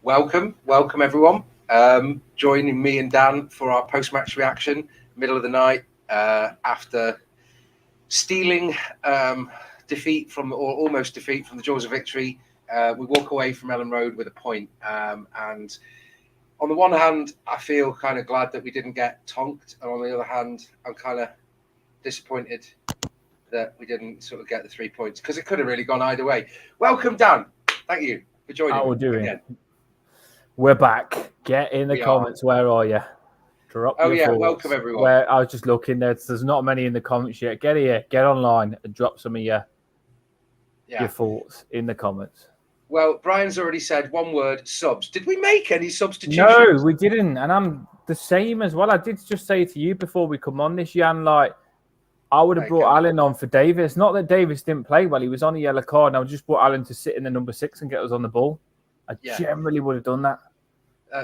welcome everyone. Joining me and Dan for our post-match reaction, middle of the night, after stealing defeat from, or almost defeat from the jaws of victory. We walk away from Elland Road with a point. And on the one hand, I feel kind of glad that we didn't get tonked. And on the other hand, I'm kind of disappointed that we didn't sort of get the 3 points because it could have really gone either way. Welcome, Dan. Thank you for joining. How are we doing? Again. We're back. Get in the comments. Where are you? Drop your thoughts. Welcome everyone. I was just looking. There's not many in the comments yet. Get here. Get online and drop some of your thoughts in the comments. Well, Brian's already said one word: subs. Did we make any substitutions? No, we didn't. And I'm the same as well. I did just say to you before we come on this, Jan, like I would have brought Alan on for Davis. Not that Davis didn't play well. He was on a yellow card, and I would just brought Alan to sit in the number 6 and get us on the ball. I generally would have done that.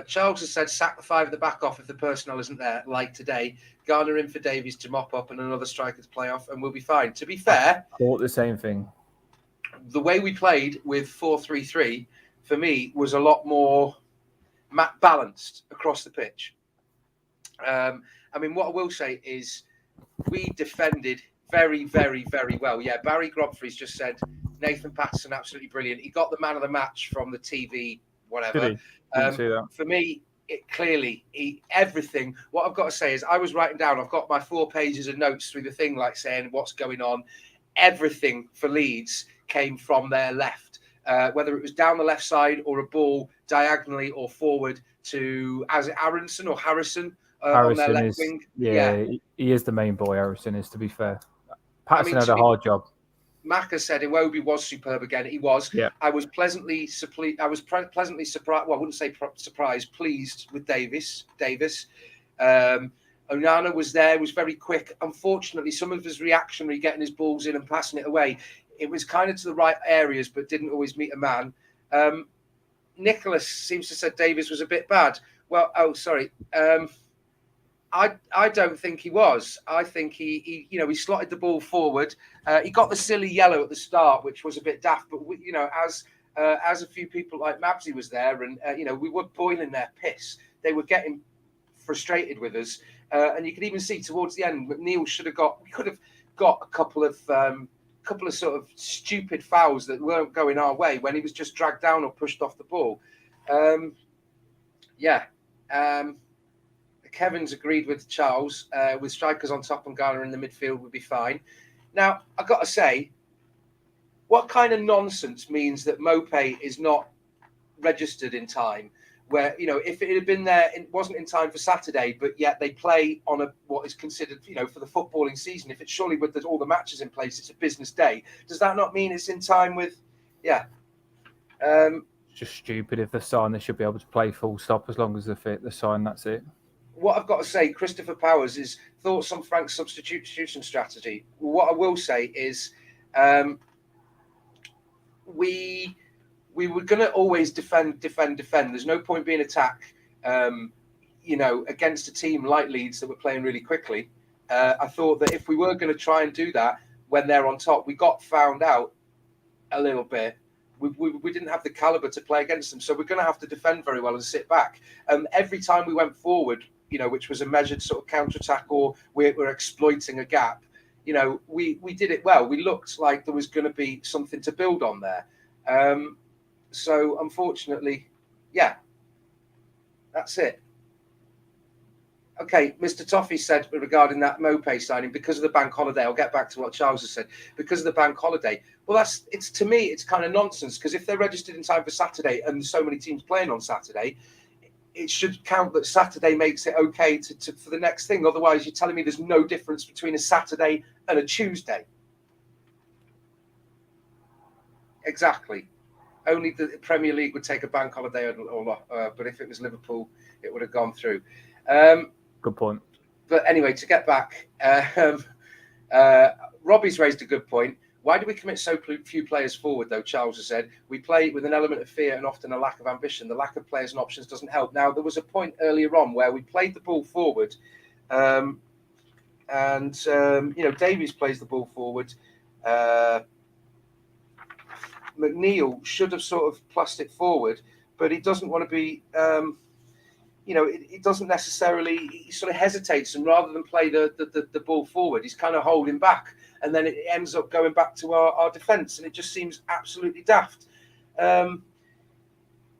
Charles has said sack the 5 at the back off if the personnel isn't there, like today. Garner in for Davies to mop up and another striker to play off, and we'll be fine. To be fair, I thought the same thing. The way we played with 4-3-3, for me, was a lot more balanced across the pitch. I mean, what I will say is we defended very, very, very well. Yeah, Barry Grobfrey's just said Nathan Patterson, absolutely brilliant. He got the man of the match from the TV, whatever. For me, everything. What I've got to say is I was writing down, I've got my 4 pages of notes through the thing, like saying what's going on. Everything for Leeds came from their left, whether it was down the left side or a ball diagonally or forward to, as Aronson or Harrison on their left wing. Yeah, he is the main boy, Harrison is, to be fair. Patterson had a hard job. Macca said Iwobi was superb again. He was. Yeah. I was pleasantly surprised. Well, I wouldn't say surprised. Pleased with Davis. Onana was there. Was very quick. Unfortunately, some of his reactionary, getting his balls in and passing it away, it was kind of to the right areas, but didn't always meet a man. Nicholas seems to say Davis was a bit bad. Well, I don't think he was. I think he he slotted the ball forward. He got the silly yellow at the start, which was a bit daft. But as a few people like Mabsy was there, and we were boiling their piss. They were getting frustrated with us, and you could even see towards the end, McNeil could have got a couple of sort of stupid fouls that weren't going our way when he was just dragged down or pushed off the ball. Kevin's agreed with Charles, with strikers on top and Garner in the midfield would be fine. Now, I've got to say, what kind of nonsense means that Mopé is not registered in time? Where, if it had been there, it wasn't in time for Saturday, but yet they play on what is considered, for the footballing season. If it's surely with all the matches in place, it's a business day. Does that not mean it's in time with, It's just stupid. If they're signed, they should be able to play full stop as long as they're fit. They're signed, that's it. What I've got to say, Christopher Powers, is thoughts on Frank's substitution strategy. What I will say is we were going to always defend. There's no point being attacked, against a team like Leeds that were playing really quickly. I thought that if we were going to try and do that when they're on top, we got found out a little bit. We didn't have the calibre to play against them, so we're going to have to defend very well and sit back. Every time we went forward, which was a measured sort of counter-attack or we're exploiting a gap, we did it well. We looked like there was going to be something to build on there. So, unfortunately, that's it. Okay, Mr. Toffee said regarding that Mopé signing, because of the bank holiday, I'll get back to what Charles has said, because of the bank holiday. Well, to me, it's kind of nonsense, because if they're registered in time for Saturday and so many teams playing on Saturday, it should count that Saturday makes it okay for the next thing. Otherwise, you're telling me there's no difference between a Saturday and a Tuesday. Exactly. Only the Premier League would take a bank holiday, but if it was Liverpool, it would have gone through. Good point. But anyway, to get back, Robbie's raised a good point. Why do we commit so few players forward, though? Charles has said we play with an element of fear and often a lack of ambition. The lack of players and options doesn't help. Now, there was a point earlier on where we played the ball forward, Davies plays the ball forward. McNeil should have sort of plussed it forward, but he doesn't want to be. It doesn't necessarily. He sort of hesitates, and rather than play the ball forward, he's kind of holding back, and then it ends up going back to our defence, and it just seems absolutely daft.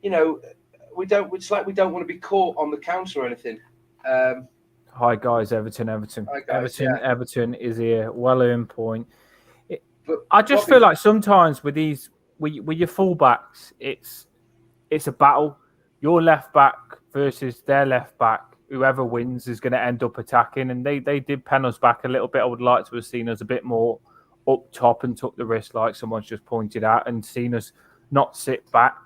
It's like we don't want to be caught on the counter or anything. Hi guys, Everton. Hi guys, Everton is here. Well-earned point. But I just feel like sometimes with your fullbacks, it's a battle. Your left back versus their left back. Whoever wins is going to end up attacking, and they did pen us back a little bit. I would like to have seen us a bit more up top and took the risk, like someone's just pointed out, and seen us not sit back.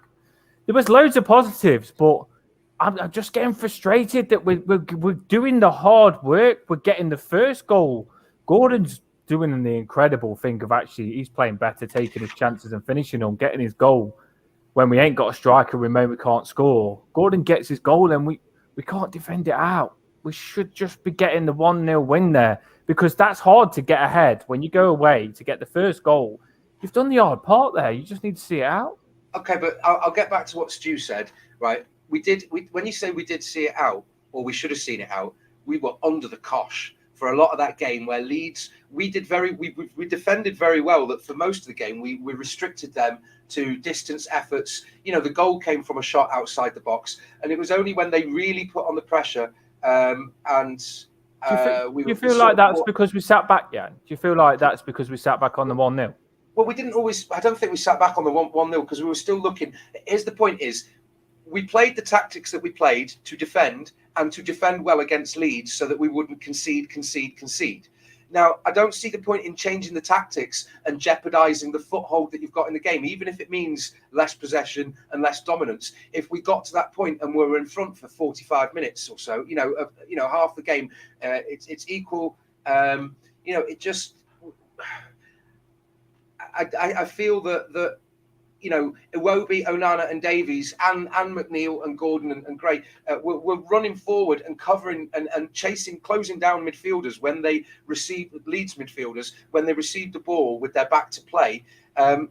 There was loads of positives, but I'm just getting frustrated that we're doing the hard work. We're getting the first goal. Gordon's doing the incredible thing of actually he's playing better, taking his chances and finishing them, getting his goal. When we ain't got a striker, we can't score. Gordon gets his goal and we can't defend it out. We should just be getting the 1-0 win there because that's hard to get ahead. When you go away to get the first goal, you've done the hard part there. You just need to see it out. Okay, but I'll get back to what Stu said, right? When you say we did see it out, or we should have seen it out, we were under the cosh for a lot of that game where Leeds, we defended very well. That for most of the game, we restricted them to distance efforts. The goal came from a shot outside the box, and it was only when they really put on the pressure. Do you feel like that's because we sat back, Jan? Do you feel like that's because we sat back on the 1-0? Well, we didn't always. I don't think we sat back on the 1-0 because we were still looking. Here's the point: we played the tactics that we played to defend and to defend well against Leeds, so that we wouldn't concede. Now, I don't see the point in changing the tactics and jeopardising the foothold that you've got in the game, even if it means less possession and less dominance. If we got to that point and we were in front for 45 minutes or so, half the game, it's equal. It just. I feel that Iwobi, Onana and Davies and McNeil and Gordon and Gray were running forward and covering and chasing, closing down midfielders when they received Leeds midfielders when they received the ball with their back to play. It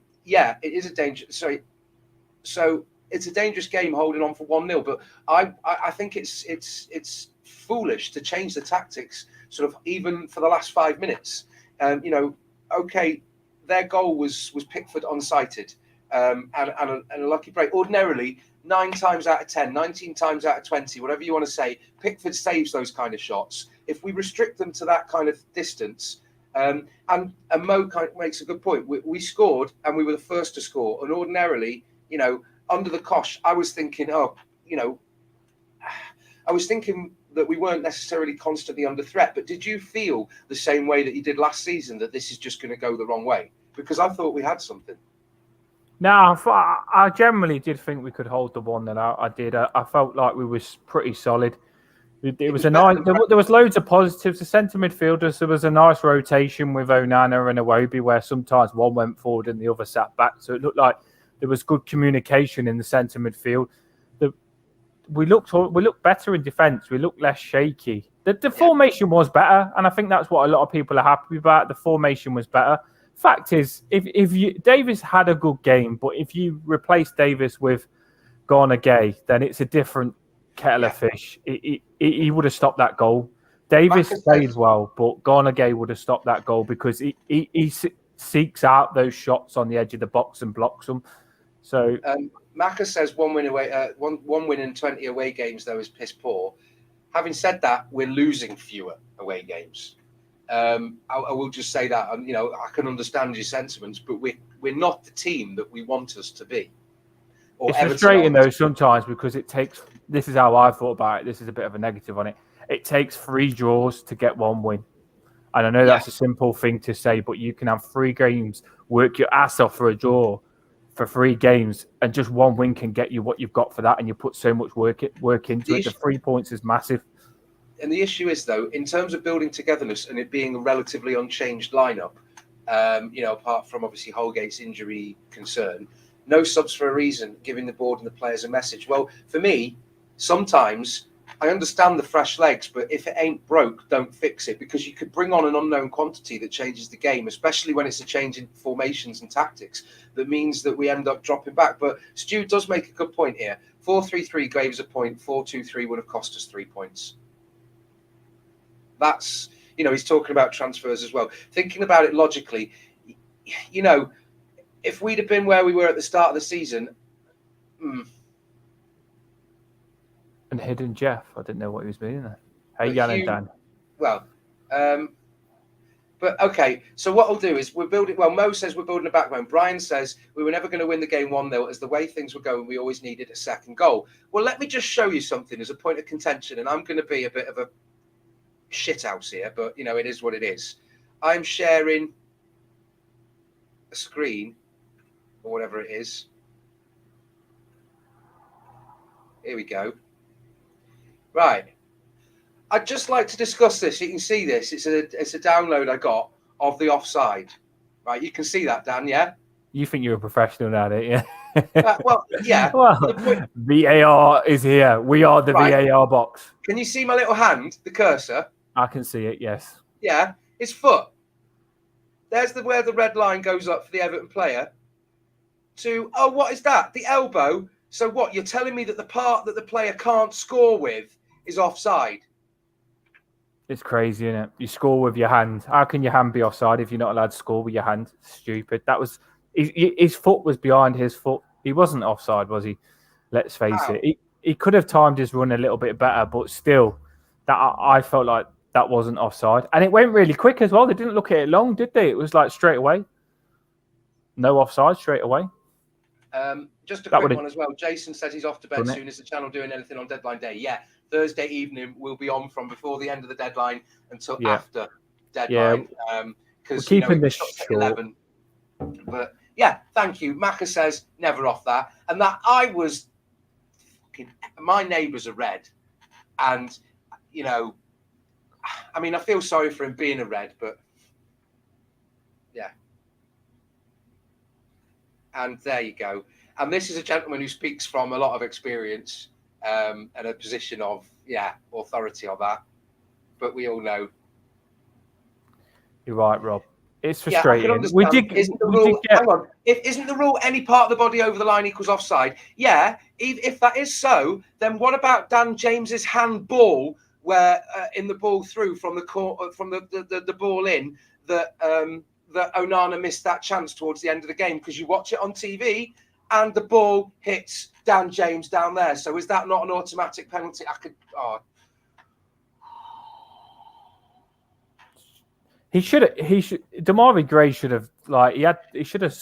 is a danger. So it's a dangerous game holding on for 1-0. But I think it's foolish to change the tactics sort of even for the last 5 minutes. Okay, their goal was Pickford unsighted. And a lucky break. Ordinarily, 9 times out of 10, 19 times out of 20, whatever you want to say, Pickford saves those kind of shots. If we restrict them to that kind of distance, and Mo kind of makes a good point. We scored and we were the first to score. And ordinarily, under the cosh, I was thinking, that we weren't necessarily constantly under threat. But did you feel the same way that you did last season, that this is just going to go the wrong way? Because I thought we had something. No, I generally did think we could hold the 1-0 out. I did. I felt like we was pretty solid. It was a nice. There was loads of positives. The centre midfielders. There was a nice rotation with Onana and Iwobi, where sometimes one went forward and the other sat back. So it looked like there was good communication in the centre midfield. We looked better in defence. We looked less shaky. The formation was better, and I think that's what a lot of people are happy about. The formation was better. Fact is, if Davis had a good game, but if you replace Davis with Garner Gay, then it's a different kettle of fish. He would have stopped that goal. Davis played well, but Garner Gay would have stopped that goal because he seeks out those shots on the edge of the box and blocks them. So Maka says one win in 20 away games though is piss poor. Having said that, we're losing fewer away games. I will just say that, I can understand your sentiments, but we're not the team that we want us to be. It's frustrating though sometimes because it takes. This is how I thought about it. This is a bit of a negative on it. It takes 3 draws to get 1 win, and I know that's a simple thing to say, but you can have 3 games, work your ass off for a draw, for 3 games, and just 1 win can get you what you've got for that, and you put so much work into it. The 3 points is massive. And the issue is, though, in terms of building togetherness and it being a relatively unchanged lineup, apart from obviously Holgate's injury concern, no subs for a reason, giving the board and the players a message. Well, for me, sometimes I understand the fresh legs, but if it ain't broke, don't fix it, because you could bring on an unknown quantity that changes the game, especially when it's a change in formations and tactics that means that we end up dropping back. But Stu does make a good point here. 4-3-3 gave us a point. 4-2-3 would have cost us 3 points. That's, he's talking about transfers as well. Thinking about it logically, if we'd have been where we were at the start of the season, and hidden Geof, I didn't know what he was meaning there. Hey, Jan and Dan. Well, but okay. So what I'll do is we're building. Well, Mo says we're building a backbone. Brian says we were never going to win the game 1-0. As the way things were going, we always needed a second goal. Well, let me just show you something as a point of contention, and I'm going to be a bit of a shithouse here, but it is what it is. I'm sharing a screen or whatever it is. Here we go. Right. I'd just like to discuss this. You can see this. It's a download I got of the offside. Right. You can see that, Dan, yeah? You think you're a professional at it, yeah? Well, yeah. Well, VAR is here. We are the VAR box. Can you see my little hand, the cursor? I can see it, yes. Yeah. It's foot. There's where the red line goes up for the Everton player. What is that? The elbow. So what? You're telling me that the part that the player can't score with is offside? It's crazy, isn't it? You score with your hand. How can your hand be offside if you're not allowed to score with your hand? It's stupid. That was his foot was behind his foot. He wasn't offside, was he? Let's face it. He could have timed his run a little bit better, but still, that I felt like that wasn't offside. And it went really quick as well. They didn't look at it long, did they? It was like straight away. No offside, straight away. Just a quick one as well. Jason says he's off to bed soon. Is the channel doing anything on deadline day? Yeah. Thursday evening we'll be on from before the end of the deadline until after deadline. Because we're keeping this short. 11. But yeah, thank you. Maka says never off that. And that I was my neighbours are red. And I feel sorry for him being a red, but yeah. And there you go. And this is a gentleman who speaks from a lot of experience and a position of, authority on that. But we all know. You're right, Rob. It's frustrating. Isn't the rule any part of the body over the line equals offside? Yeah. If that is so, then what about Dan James's handball, where in the ball through from the ball in that Onana missed that chance towards the end of the game because you watch it on TV and the ball hits Dan James down there. So is that not an automatic penalty? Damari Gray should have he should have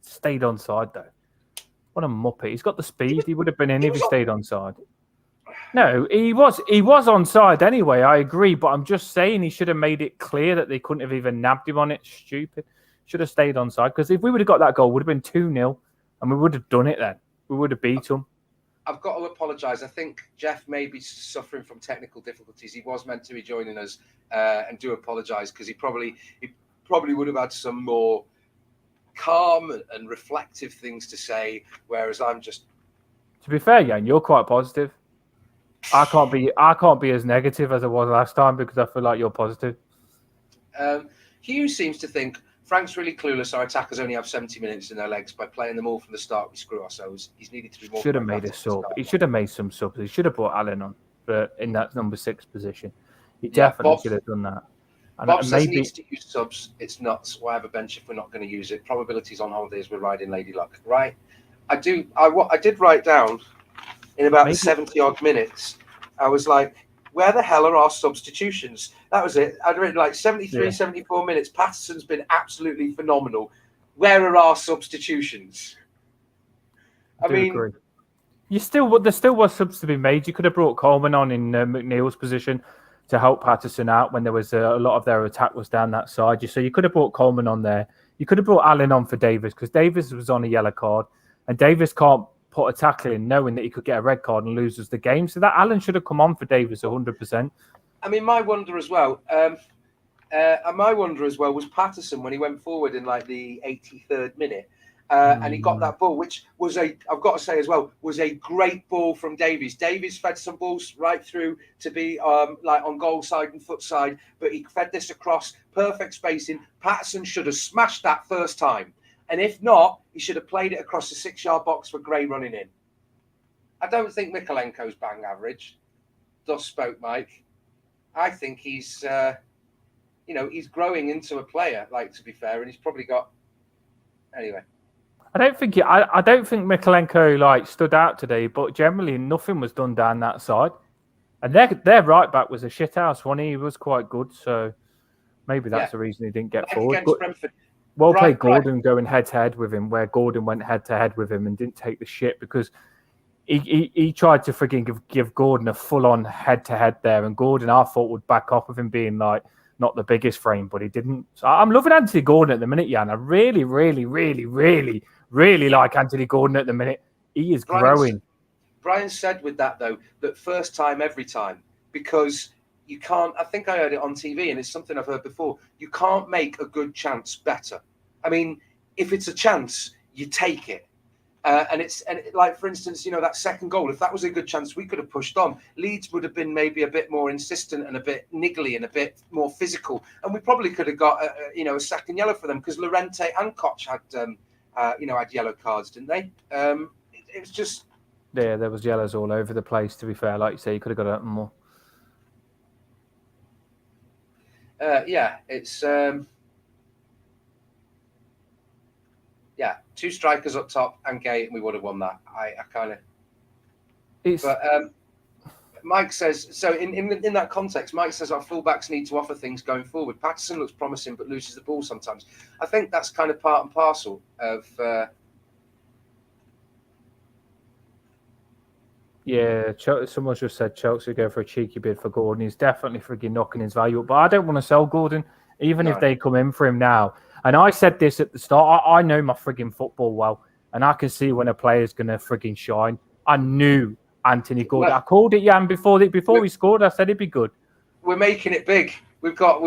stayed on side though. What a muppet. He's got the speed. He would have been in if he stayed on side. No, he was on side anyway, I agree, but I'm just saying he should have made it clear that they couldn't have even nabbed him on it. Stupid. Should have stayed on side, because if we would have got that goal, it would have been 2-0 and we would have done it then. We would have beat them. I've got to apologise. I think Geof may be suffering from technical difficulties. He was meant to be joining us and do apologise because he probably would have had some more calm and reflective things to say, whereas I'm just... To be fair, Jan, you're quite positive. I can't be as negative as I was last time because I feel like you're positive. Hugh seems to think Frank's really clueless. Our attackers only have 70 minutes in their legs. By playing them all from the start, we screw ourselves. He's needed to be more... Should have made a sub. He should have made some subs. He should have brought Allen on in that number 6 position. He definitely should have done that. And Bob says he needs to use subs. It's nuts. Why have a bench if we're not going to use it? Probabilities on holidays. We're riding Lady Luck, right? I did write down in about 70-odd minutes. I was like, where the hell are our substitutions? That was it. I'd written 73, 74 minutes. Patterson's been absolutely phenomenal. Where are our substitutions? I mean, agree. There still was subs to be made. You could have brought Coleman on in McNeil's position to help Patterson out when there was a lot of their attack was down that side. So you could have brought Coleman on there. You could have brought Allen on for Davis because Davis was on a yellow card and Davis can't put a tackle in knowing that he could get a red card and loses the game. So that Allen should have come on for Davis 100%. I mean, my wonder as well was Patterson when he went forward in the 83rd minute. And he got that ball, which was I've got to say as well, was a great ball from Davies. Davies fed some balls right through to be like on goal side and foot side, but he fed this across, perfect spacing. Patterson should have smashed that first time. And if not, he should have played it across the 6-yard box for Gray running in. I don't think Mikolenko's bang average. Thus spoke Mike. I think he's, he's growing into a player, like, to be fair, and he's probably got... Anyway. I don't think Mikolenko like stood out today, but generally nothing was done down that side. And their right back was a shithouse one. He was quite good, so maybe that's the reason he didn't get forward. But well played Gordon going head to head with him, where Gordon went head to head with him and didn't take the shit because he tried to freaking give Gordon a full on head to head there, and Gordon I thought would back off of him being like not the biggest frame, but he didn't. So I'm loving Anthony Gordon at the minute, Jan. I really, really, really, really, really like Anthony Gordon at the minute. He is growing. Brian said with that, though, that first time, every time, because you can't, I think I heard it on TV, and it's something I've heard before, you can't make a good chance better. I mean, if it's a chance, you take it. Like, for instance, that second goal, if that was a good chance, we could have pushed on. Leeds would have been maybe a bit more insistent and a bit niggly and a bit more physical. And we probably could have got, a second yellow for them because Llorente and Koch had, had yellow cards, didn't they? It was just... Yeah, there was yellows all over the place, to be fair. Like you say, you could have got out more. It's... two strikers up top and Gay, and we would have won that. I kind of... But Mike says... So in that context, Mike says our fullbacks need to offer things going forward. Patterson looks promising but loses the ball sometimes. I think that's kind of part and parcel of... someone just said Chelsea would go for a cheeky bid for Gordon. He's definitely frigging knocking his value up. But I don't want to sell Gordon, even if they come in for him now. And I said this at the start. I know my frigging football well, and I can see when a player's going to frigging shine. I knew Anthony Gordon. I called it, Jan, before he scored. I said it'd be good. We're making it big. We've got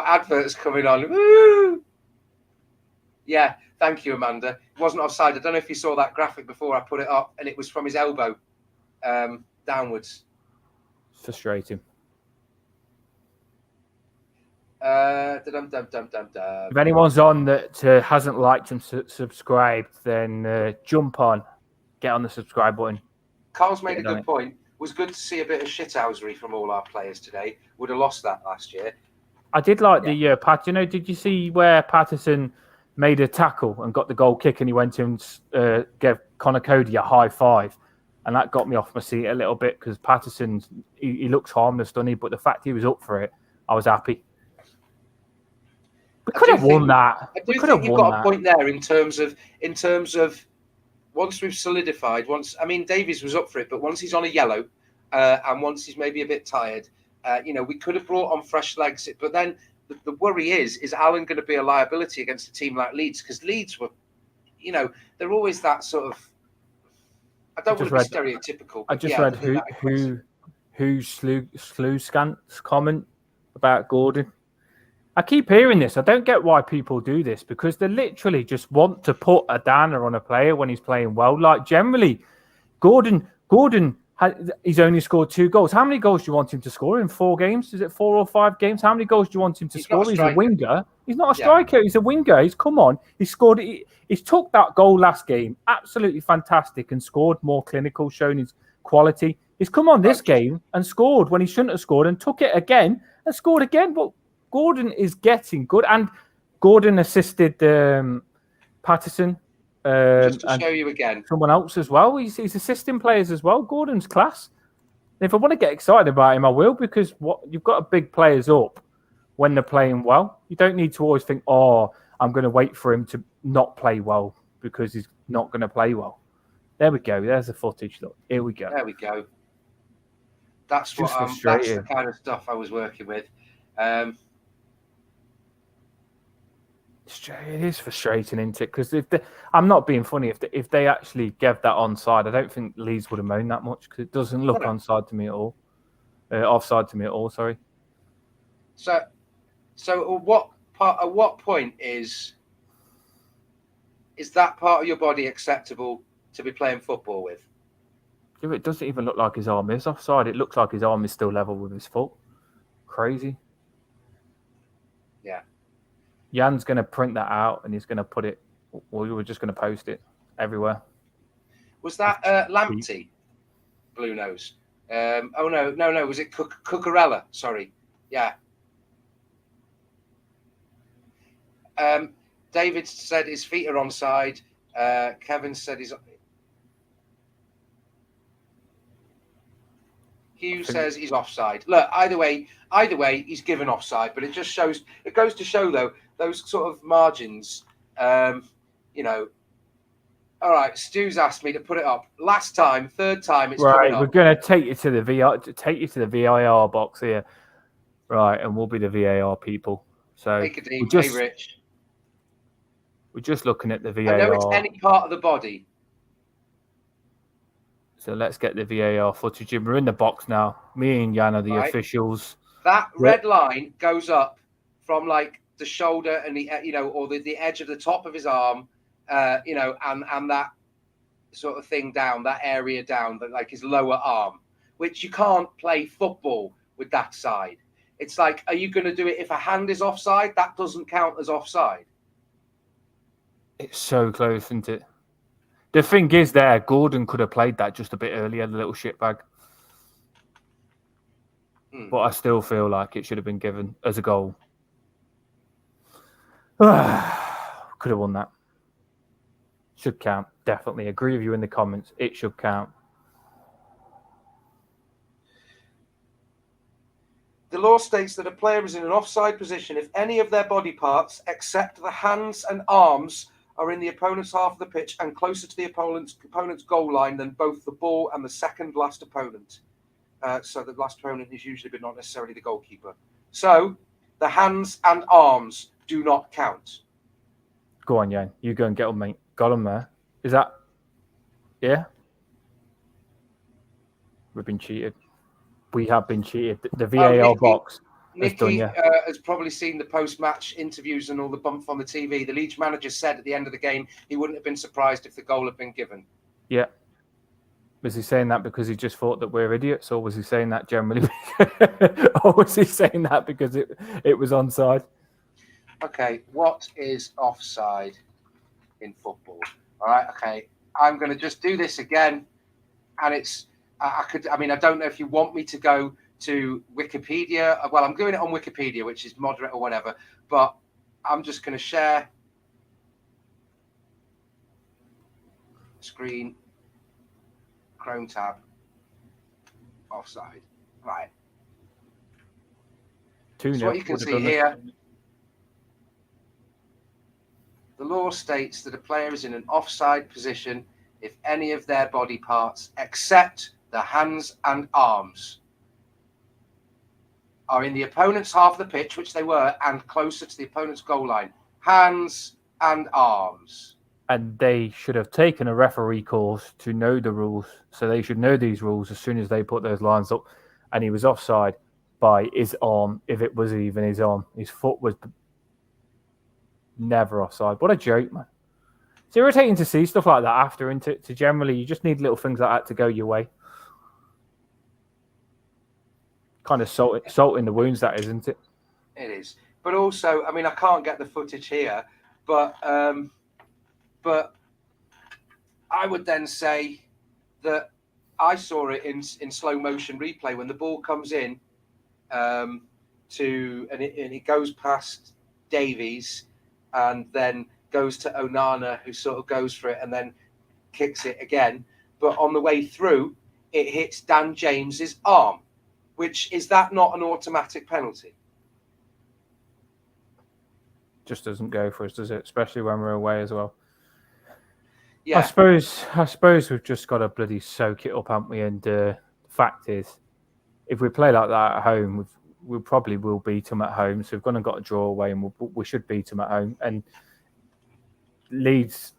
adverts coming on. Woo! Yeah, thank you, Amanda. It wasn't offside. I don't know if you saw that graphic before I put it up, and it was from his elbow downwards. Frustrating. If anyone's on that hasn't liked and subscribed, then jump on, get on the subscribe button. Carl's made a good point. It was good to see a bit of shithousery from all our players today. Would have lost that last year. I did like the Pat. Did you see where Patterson made a tackle and got the goal kick, and he went and gave Connor Cody a high five, and that got me off my seat a little bit because Patterson he looks harmless, doesn't he? But the fact he was up for it, I was happy. We could have won that. I do think you've got a point there in terms of once we've solidified. Davies was up for it, but once he's on a yellow, and once he's maybe a bit tired, we could have brought on fresh legs. But then the worry is Alan going to be a liability against a team like Leeds? Because Leeds were, they're always that sort of. I don't want to be stereotypical. I just read who slew Scant's comment about Gordon. I keep hearing this. I don't get why people do this because they literally just want to put a downer on a player when he's playing well. Like generally, Gordon he's only scored 2 goals. How many goals do you want him to score in 4 games? Is it 4 or 5 games? How many goals do you want him to score? He's a winger. He's not a striker. He's a winger. He's scored. He's took that goal last game. Absolutely fantastic and scored more clinical, showing his quality. He's come on this game and scored when he shouldn't have scored and took it again and scored again. But Gordon is getting good, and Gordon assisted Patterson. Just to show you again, someone else as well. He's assisting players as well. Gordon's class. And if I want to get excited about him, I will because you've got to big players up when they're playing well. You don't need to always think, I'm going to wait for him to not play well because he's not going to play well. There we go. There's the footage. Look, here we go. There we go. That's that's the kind of stuff I was working with. It is frustrating, isn't it? Because I'm not being funny. If they actually gave that onside, I don't think Leeds would have moaned that much because it doesn't look onside to me at all. Offside to me at all. Sorry. So at what point is Is that part of your body acceptable to be playing football with? It doesn't even look like his arm is offside. It looks like his arm is still level with his foot. Crazy. Yeah. Jan's going to print that out and he's going to put it, well, we were just going to post it everywhere. Was that Lamptey, Blue Nose? No. Was it Cucurella? Sorry. Yeah. David said his feet are onside. Kevin said Hugh says he's offside. Look, either way, he's given offside. But it just shows. It goes to show, though, those sort of margins. All right, Stu's asked me to put it up. Last time, third time, it's coming up. We're going to take you to the VAR box here, right? And we'll be the VAR people. So hey, Kadeem, hey, Rich. We're just looking at the VAR. I know it's any part of the body. So let's get the VAR footage in. We're in the box now. Me and Jan are the officials. That red line goes up from like the shoulder and the or the edge of the top of his arm, and that sort of thing down, that area down, but like his lower arm, which you can't play football with that side. It's like, are you going to do it if a hand is offside? That doesn't count as offside. It's so close, isn't it? The thing is Gordon could have played that just a bit earlier, the little shitbag. But I still feel like it should have been given as a goal. Could have won that. Should count. Definitely. Agree with you in the comments. It should count. The law states that a player is in an offside position if any of their body parts, except the hands and arms, are in the opponent's half of the pitch and closer to the opponent's goal line than both the ball and the second last opponent. So the last opponent is usually, but not necessarily, the goalkeeper. So the hands and arms do not count. Go on, Jan. You go and get on, mate. Got him there. Is that... Yeah? We've been cheated. We have been cheated. The VAR box... Nicky has probably seen the post-match interviews and all the bump on the TV. The Leeds manager said at the end of the game he wouldn't have been surprised if the goal had been given. Yeah. Was he saying that because he just thought that we're idiots, or was he saying that generally? Or was he saying that because it was onside? Okay, what is offside in football? All right, okay. I'm going to just do this again. And it's, I don't know if you want me to go to Wikipedia. Well, I'm doing it on Wikipedia, which is moderate or whatever, but I'm just going to share screen, Chrome tab, offside. Right. So what you can see here, the law states that a player is in an offside position if any of their body parts, except the hands and arms, are in the opponent's half of the pitch, which they were, and closer to the opponent's goal line. Hands and arms. And they should have taken a referee course to know the rules. So they should know these rules as soon as they put those lines up. And he was offside by his arm, if it was even his arm. His foot was never offside. What a joke, man. It's irritating to see stuff like that after, and to generally, you just need little things like that to go your way. Kind of salt in the wounds, that is, isn't it? It is. But also, I can't get the footage here, but I would then say that I saw it in slow motion replay when the ball comes in and it goes past Davies and then goes to Onana, who sort of goes for it and then kicks it again. But on the way through, it hits Dan James's arm. Which, is that not an automatic penalty? Just doesn't go for us, does it? Especially when we're away as well. Yeah. I suppose we've just got to bloody soak it up, haven't we? And the fact is, if we play like that at home, we probably will beat them at home. So we've gone and got a draw away, and we should beat them at home. And Leeds,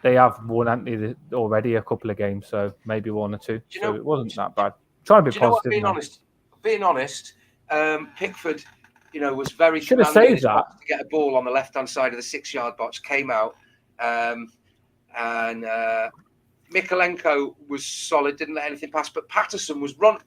they have won, haven't they, already a couple of games, so maybe one or two. So it wasn't that bad. Trying to be positive. Being honest, Pickford, was very should have saved that to get a ball on the left-hand side of the 6-yard box. Came out, And Mikolenko was solid, didn't let anything pass. But Patterson was run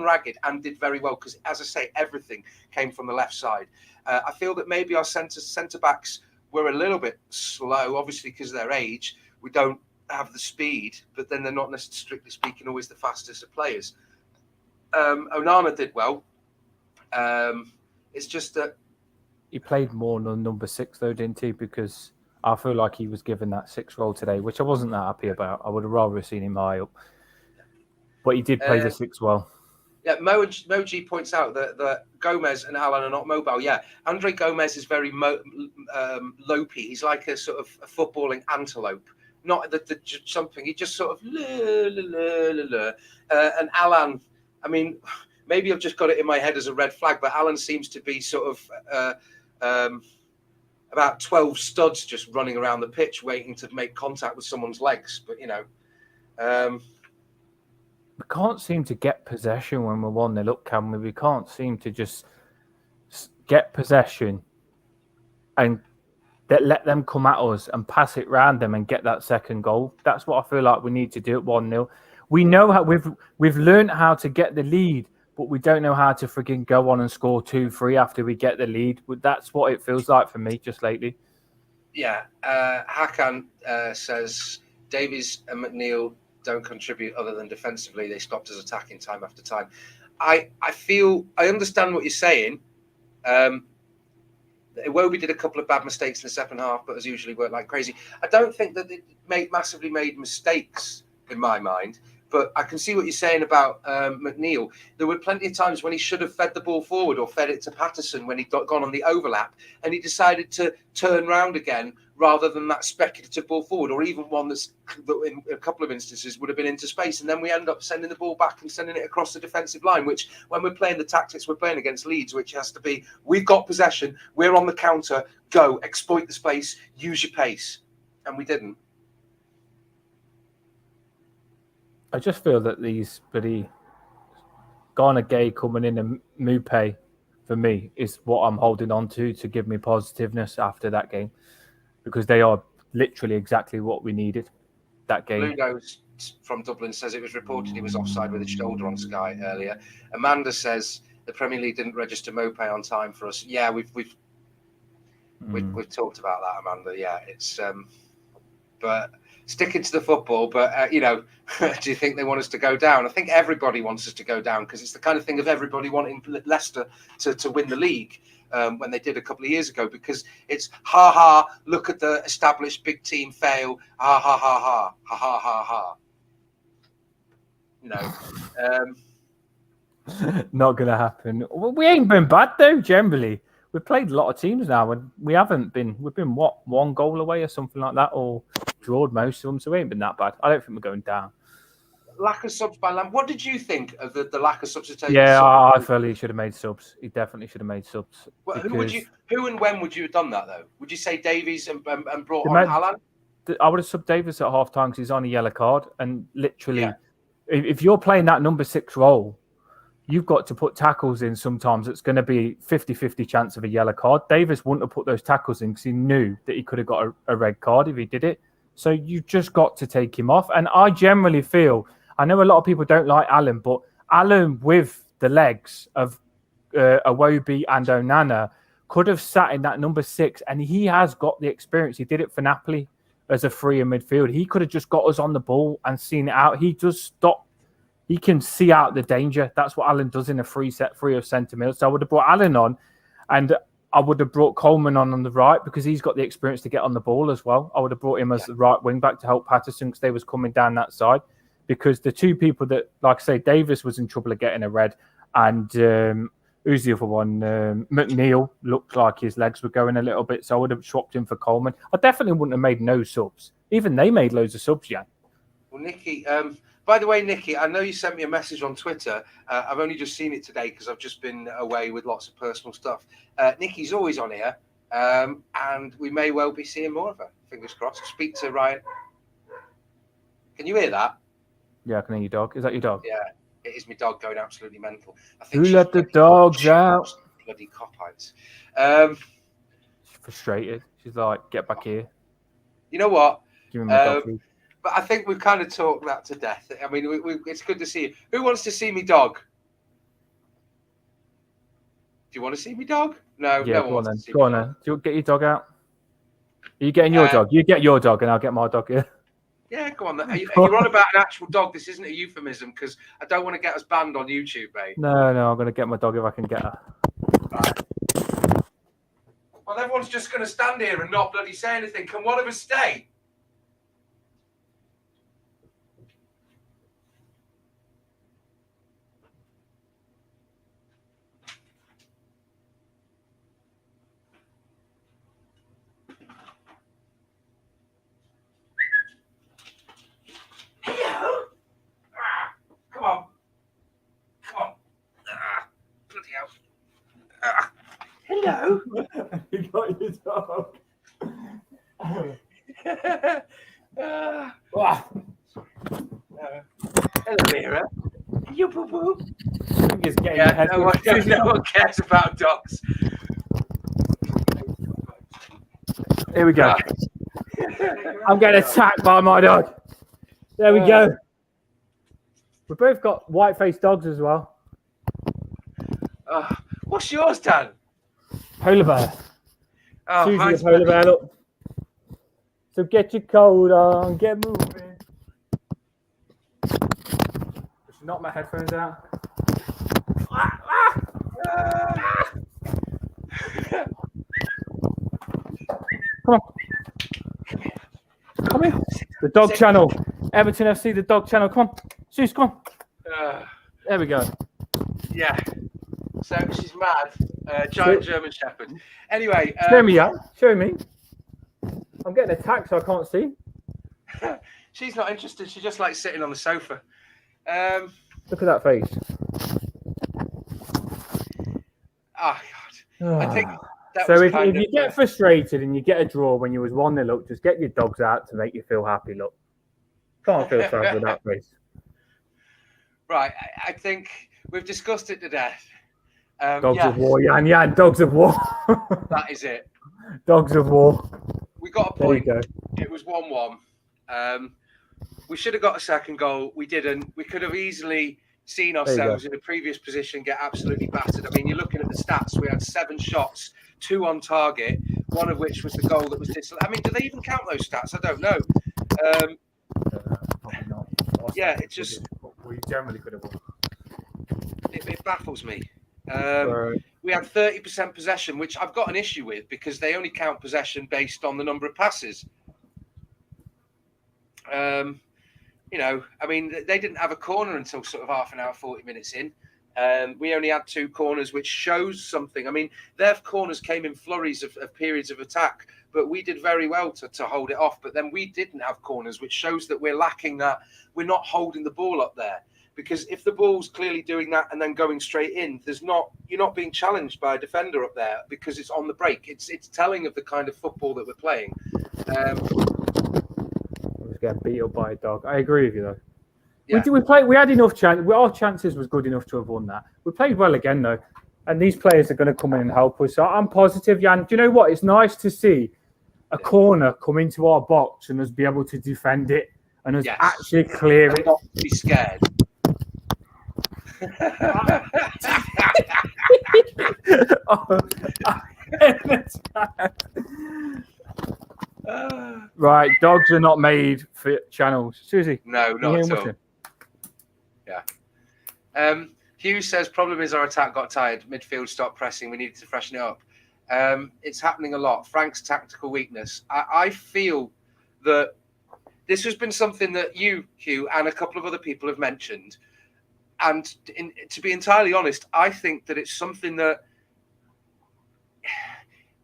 ragged and did very well because, as I say, everything came from the left side. I feel that maybe our centre backs were a little bit slow, obviously because of their age. We don't have the speed, but then they're not necessarily, strictly speaking, always the fastest of players. Onana did well. It's just that he played more than number 6 though, didn't he? Because I feel like he was given that 6 role today, which I wasn't that happy about. I would have rather seen him high up, but he did play the 6 well. Yeah, Moji points out that Gomez and Alan are not mobile. Yeah, Andre Gomez is very lopey. He's like a sort of a footballing antelope. Not the something. He just sort of and Alan, I mean, maybe I've just got it in my head as a red flag, but Alan seems to be sort of about 12 studs just running around the pitch waiting to make contact with someone's legs. But, we can't seem to get possession when we're 1-0 up, can we? We can't seem to just get possession and let them come at us and pass it round them and get that second goal. That's what I feel like we need to do at 1-0. We know how we've learned how to get the lead, but we don't know how to frigging go on and score 2-3 after we get the lead. That's what it feels like for me just lately. Yeah. Hakan says Davies and McNeil don't contribute other than defensively. They stopped us attacking time after time. I understand what you're saying. Iwobi did a couple of bad mistakes in the second half, but as usually worked like crazy. I don't think that they massively made mistakes in my mind, but I can see what you're saying about McNeil. There were plenty of times when he should have fed the ball forward or fed it to Patterson when he'd gone on the overlap, and he decided to turn round again rather than that speculative ball forward, or even one that in a couple of instances would have been into space. And then we end up sending the ball back and sending it across the defensive line, which when we're playing the tactics we're playing against Leeds, which has to be, we've got possession, we're on the counter, go, exploit the space, use your pace. And we didn't. I just feel that these Ghana Gay coming in and Mupe, for me, is what I'm holding on to give me positiveness after that game, because they are literally exactly what we needed that game. Ludo's from Dublin says it was reported he was offside with his shoulder on Sky earlier. Amanda says the Premier League didn't register Mope on time for us. Yeah, we've talked about that, Amanda. Yeah, it's but sticking to the football. But do you think they want us to go down? I think everybody wants us to go down, because it's the kind of thing of everybody wanting Leicester to win the league. When they did a couple of years ago, because it's look at the established big team fail, ha. Not gonna happen. We ain't been bad though. Generally, we've played a lot of teams now, and we've been what, 1 goal away or something like that, or drawed most of them, so we ain't been that bad. I don't think we're going down. Lack of subs by Lamb. What did you think of the lack of substitution? Yeah, I felt he should have made subs. He definitely should have made subs. Well, who and when would you have done that though? Would you say Davies and brought on Alan? I would have subbed Davies at half time because he's on a yellow card, and literally, if you're playing that number 6 role, you've got to put tackles in. Sometimes it's going to be 50-50 chance of a yellow card. Davies wouldn't have put those tackles in because he knew that he could have got a red card if he did it. So you just got to take him off. And I generally feel, I know a lot of people don't like Alan, but Alan with the legs of Iwobi and Onana could have sat in that number 6, and he has got the experience. He did it for Napoli as a free in midfield. He could have just got us on the ball and seen it out. He does stop. He can see out the danger. That's what Alan does in a free of centre mid. So I would have brought Alan on, and I would have brought Coleman on the right, because he's got the experience to get on the ball as well. I would have brought him as the right wing back to help Patterson, because they was coming down that side. Because the two people that, like I say, Davis was in trouble of getting a red, and who's the other one? McNeil looked like his legs were going a little bit, so I would have swapped him for Coleman. I definitely wouldn't have made no subs. Even they made loads of subs, yeah. Well, Nicky, by the way, Nicky, I know you sent me a message on Twitter. I've only just seen it today because I've just been away with lots of personal stuff. Nicky's always on here, and we may well be seeing more of her. Fingers crossed. Speak to Ryan. Can you hear that? Yeah, I can hear your dog. Is that your dog? Yeah, it is my dog going absolutely mental. I think who let the dogs out? Bloody cop-outs. She's frustrated. She's like, get back here. You know what? Give me my dog food. But I think we've kind of talked that to death. I mean, it's good to see you. Who wants to see me dog? Do you want to see me dog? No, Yeah, no one wants to see go me on dog. then. Do you get your dog out? Are you getting your dog? You get your dog and I'll get my dog, yeah? Yeah, go on. Are you on about an actual dog? This isn't a euphemism because I don't want to get us banned on YouTube, mate. No, I'm going to get my dog if I can get her. Right. Well, everyone's just going to stand here and not bloody say anything. Can one of us stay? Hello? Come on. Come on. Bloody hell. Hello. You got your dog. Hello, Mira. You boo boo. Yeah, no one cares about dogs. Here we go. I'm getting attacked by my dog. There we go. We've both got white-faced dogs as well. What's yours, Dan? Polar bear. Oh, Susie the polar bear, look. So get your coat on, get moving. I should knock my headphones out. Come on. Come here. The dog channel. Everton FC, the dog channel. Come on. Suze, come on. There we go. Yeah. So she's mad. Giant German Shepherd. Anyway. Show me out. Show me. I'm getting attacked, so I can't see. She's not interested. She just likes sitting on the sofa. Look at that face. Oh, God. I think that so was if kind of, you get frustrated and you get a draw when you was 1-0 up, just get your dogs out to make you feel happy, look. Can't feel sorry with that face. Right. I think we've discussed it to death. Dogs of war, Yan, dogs of war. That is it. Dogs of war. We got a point. There you go. It was 1-1. We should have got a second goal. We didn't. We could have easily seen ourselves in a previous position get absolutely battered. I mean, you're looking at the stats. We had 7 shots, 2 on target, one of which was the goal that was disallowed. I mean, do they even count those stats? I don't know. Probably not. Yeah, it just... We generally could have won. It baffles me. We had 30% possession, which I've got an issue with because they only count possession based on the number of passes. You know, I mean, they didn't have a corner until sort of half an hour, 40 minutes in. We only had 2 corners, which shows something. I mean, their corners came in flurries of periods of attack, but we did very well to hold it off. But then we didn't have corners, which shows that we're lacking that. We're not holding the ball up there. Because if the ball's clearly doing that and then going straight in, you're not being challenged by a defender up there because it's on the break. It's telling of the kind of football that we're playing. Get beat up by a dog. I agree with you though. Yeah. We had enough chance. Our chances was good enough to have won that. We played well again though, and these players are going to come in and help us. So I'm positive, Jan. Do you know what? It's nice to see a corner come into our box and us be able to defend it and us actually clear it. Not be scared. Right, dogs are not made for channels. Susie? No, not at all. Yeah. Hugh says, problem is our attack got tired. Midfield stopped pressing. We needed to freshen it up. It's happening a lot. Frank's tactical weakness. I feel that this has been something that you, Hugh, and a couple of other people have mentioned. And to be entirely honest, I think that it's something that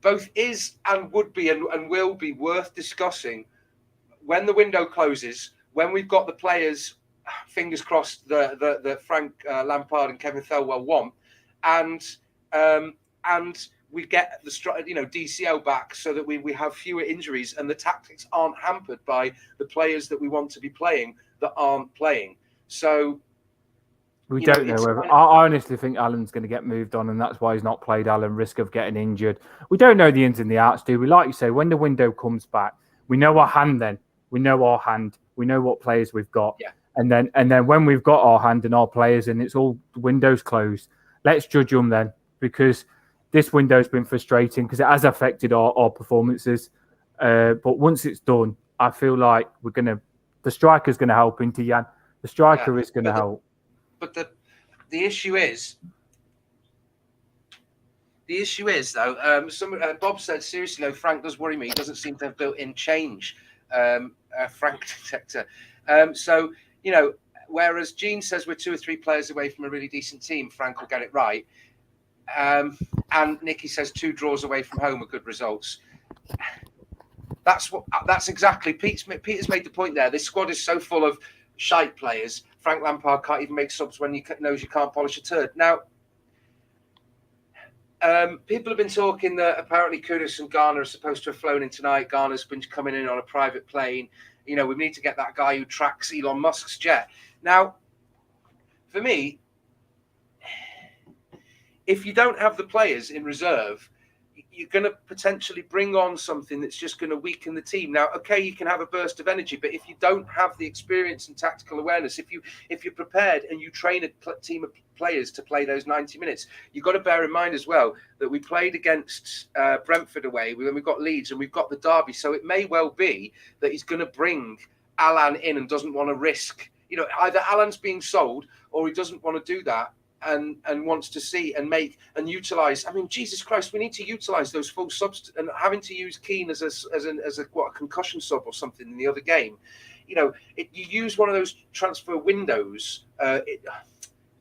both is and would be and will be worth discussing when the window closes, when we've got the players, fingers crossed, the Frank Lampard and Kevin Thelwell want, and we get the DCL back so that we have fewer injuries and the tactics aren't hampered by the players that we want to be playing that aren't playing. So we don't know whether. I honestly think Alan's going to get moved on, and that's why he's not played. Alan, risk of getting injured. We don't know the ins and the outs, do we? Like you say, when the window comes back, We know our hand then. We know our hand. We know what players we've got. Yeah. And then when we've got our hand and our players and it's all windows closed, let's judge them then, because this window's been frustrating because it has affected our performances. But once it's done, I feel like the striker's going to help into Jan. The striker is going to help. But the issue is, though, Bob said, seriously, though, Frank does worry me. He doesn't seem to have built-in change, Frank detector. So, whereas Gene says we're 2 or 3 players away from a really decent team, Frank will get it right. And Nicky says 2 draws away from home are good results. That's exactly Peter's made the point there. This squad is so full of shite players. Frank Lampard can't even make subs when he knows you can't polish a turd. Now, people have been talking that apparently Kudus and Garner are supposed to have flown in tonight. Garner's been coming in on a private plane. We need to get that guy who tracks Elon Musk's jet. Now, for me, if you don't have the players in reserve, you're going to potentially bring on something that's just going to weaken the team. Now, okay, you can have a burst of energy, but if you don't have the experience and tactical awareness, if you're prepared and you train a team of players to play those 90 minutes, you've got to bear in mind as well that we played against Brentford away, then we've got Leeds and we've got the derby. So it may well be that he's going to bring Alan in and doesn't want to risk, either Alan's being sold or he doesn't want to do that. And wants to see and make and utilize. I mean, Jesus Christ, we need to utilize those full subs. And having to use Keane as a concussion sub or something in the other game, you use one of those transfer windows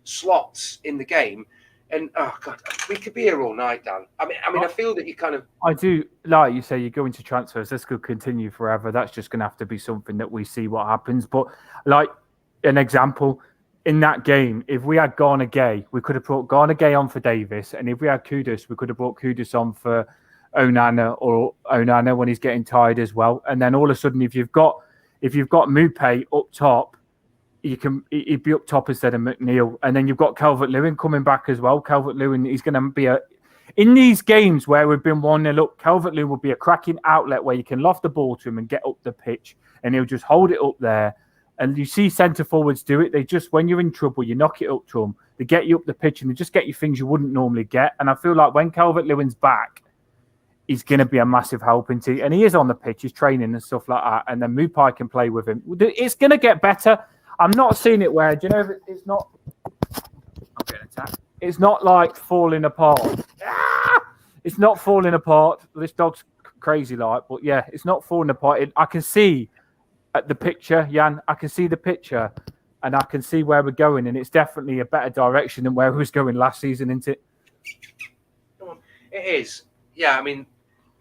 slots in the game, and oh god, we could be here all night, Dan. I mean, I feel that you kind of. I do, like you say, you go into transfers. This could continue forever. That's just going to have to be something that we see what happens. But like an example. In that game, if we had Garner Gay, we could have brought Garner Gay on for Davis, and if we had Kudus, we could have brought Kudus on for Onana when he's getting tired as well. And then all of a sudden, if you've got Mupé up top, he'd be up top instead of McNeil. And then you've got Calvert-Lewin coming back as well. Calvert-Lewin, he's going to be in these games where we've been 1-0 up, Calvert-Lewin will be a cracking outlet where you can loft the ball to him and get up the pitch, and he'll just hold it up there. And you see centre forwards do it. They just, when you're in trouble, you knock it up to them. They get you up the pitch and they just get you things you wouldn't normally get. And I feel like when Calvert-Lewin's back, he's going to be a massive help into. And he is on the pitch, he's training and stuff like that. And then Mupé can play with him. It's going to get better. I'm not seeing it where, it's not. I'm getting attacked. It's not like falling apart. It's not falling apart. This dog's crazy, but yeah, it's not falling apart. I can see. At the picture, Jan, I can see the picture and I can see where we're going, and it's definitely a better direction than where we was going last season, isn't it? It is. Yeah, I mean,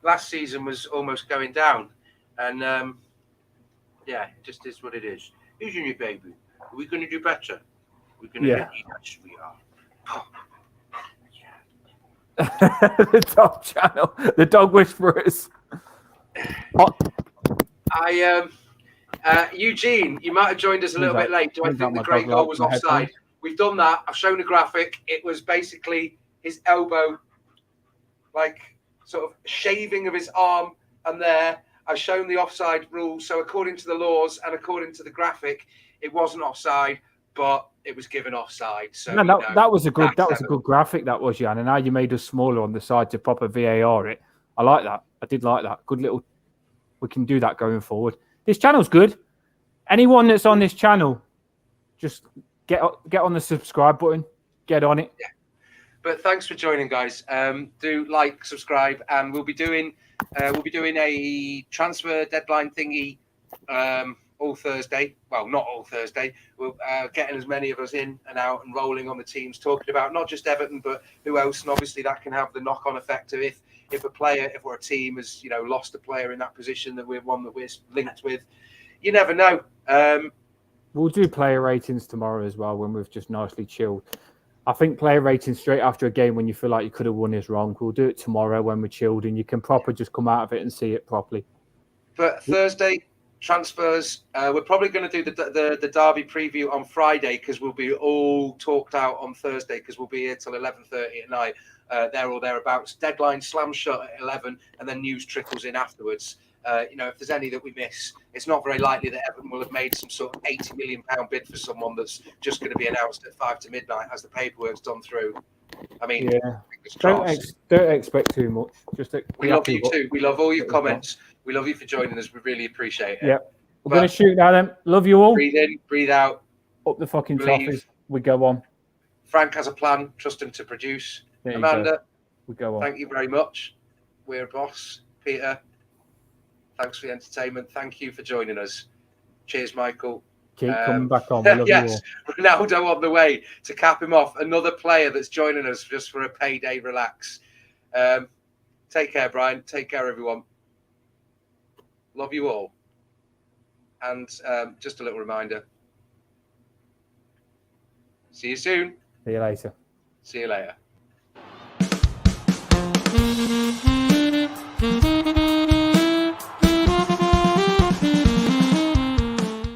last season was almost going down, and it just is what it is. Who's in your baby? Are we going to do better? We're going to do yes, we are. The dog channel, the dog whisperers. Eugene, you might have joined us a little bit late. Do I think the great goal was offside? We've done that. I've shown a graphic. It was basically his elbow, like sort of shaving of his arm, and there. I've shown the offside rules. So according to the laws and according to the graphic, it wasn't offside, but it was given offside. So that was a good graphic. That was, Jan. And now you made us smaller on the side to proper VAR it. I like that. I did like that. Good little. We can do that going forward. This channel's good. Anyone that's on this channel, just get on the subscribe button. Get on it. Yeah. But thanks for joining, guys. Do like, subscribe, and we'll be doing a transfer deadline thingy all Thursday. Well, not all Thursday. We're getting as many of us in and out and rolling on the teams, talking about not just Everton, but who else. And obviously that can have the knock-on effect of if we're a team has lost a player in that position that we're linked with. You never know. We'll do player ratings tomorrow as well when we've just nicely chilled. I think player ratings straight after a game when you feel like you could have won is wrong. We'll do it tomorrow when we're chilled and you can proper just come out of it and see it properly. But Thursday transfers, we're probably going to do the derby preview on Friday because we'll be all talked out on Thursday because we'll be here till 11:30 at night. There or thereabouts. Deadline slams shut at 11 and then news trickles in afterwards. If there's any that we miss, it's not very likely that Everton will have made some sort of £80 million bid for someone that's just going to be announced at 5 to midnight as the paperwork's done through. I mean, don't expect too much. We love you too. We love all your comments. We love you for joining us. We really appreciate it. Yeah. We're going to shoot now then. Love you all. Breathe in, breathe out. Up the fucking toffees. We go on. Frank has a plan. Trust him to produce. Amanda, we go on. Thank you very much. We're a boss. Peter, thanks for the entertainment. Thank you for joining us. Cheers, Michael. Keep coming back on. We love you all. Ronaldo on the way to cap him off. Another player that's joining us just for a payday relax. Take care, Brian. Take care, everyone. Love you all. And just a little reminder. See you soon. See you later. See you later.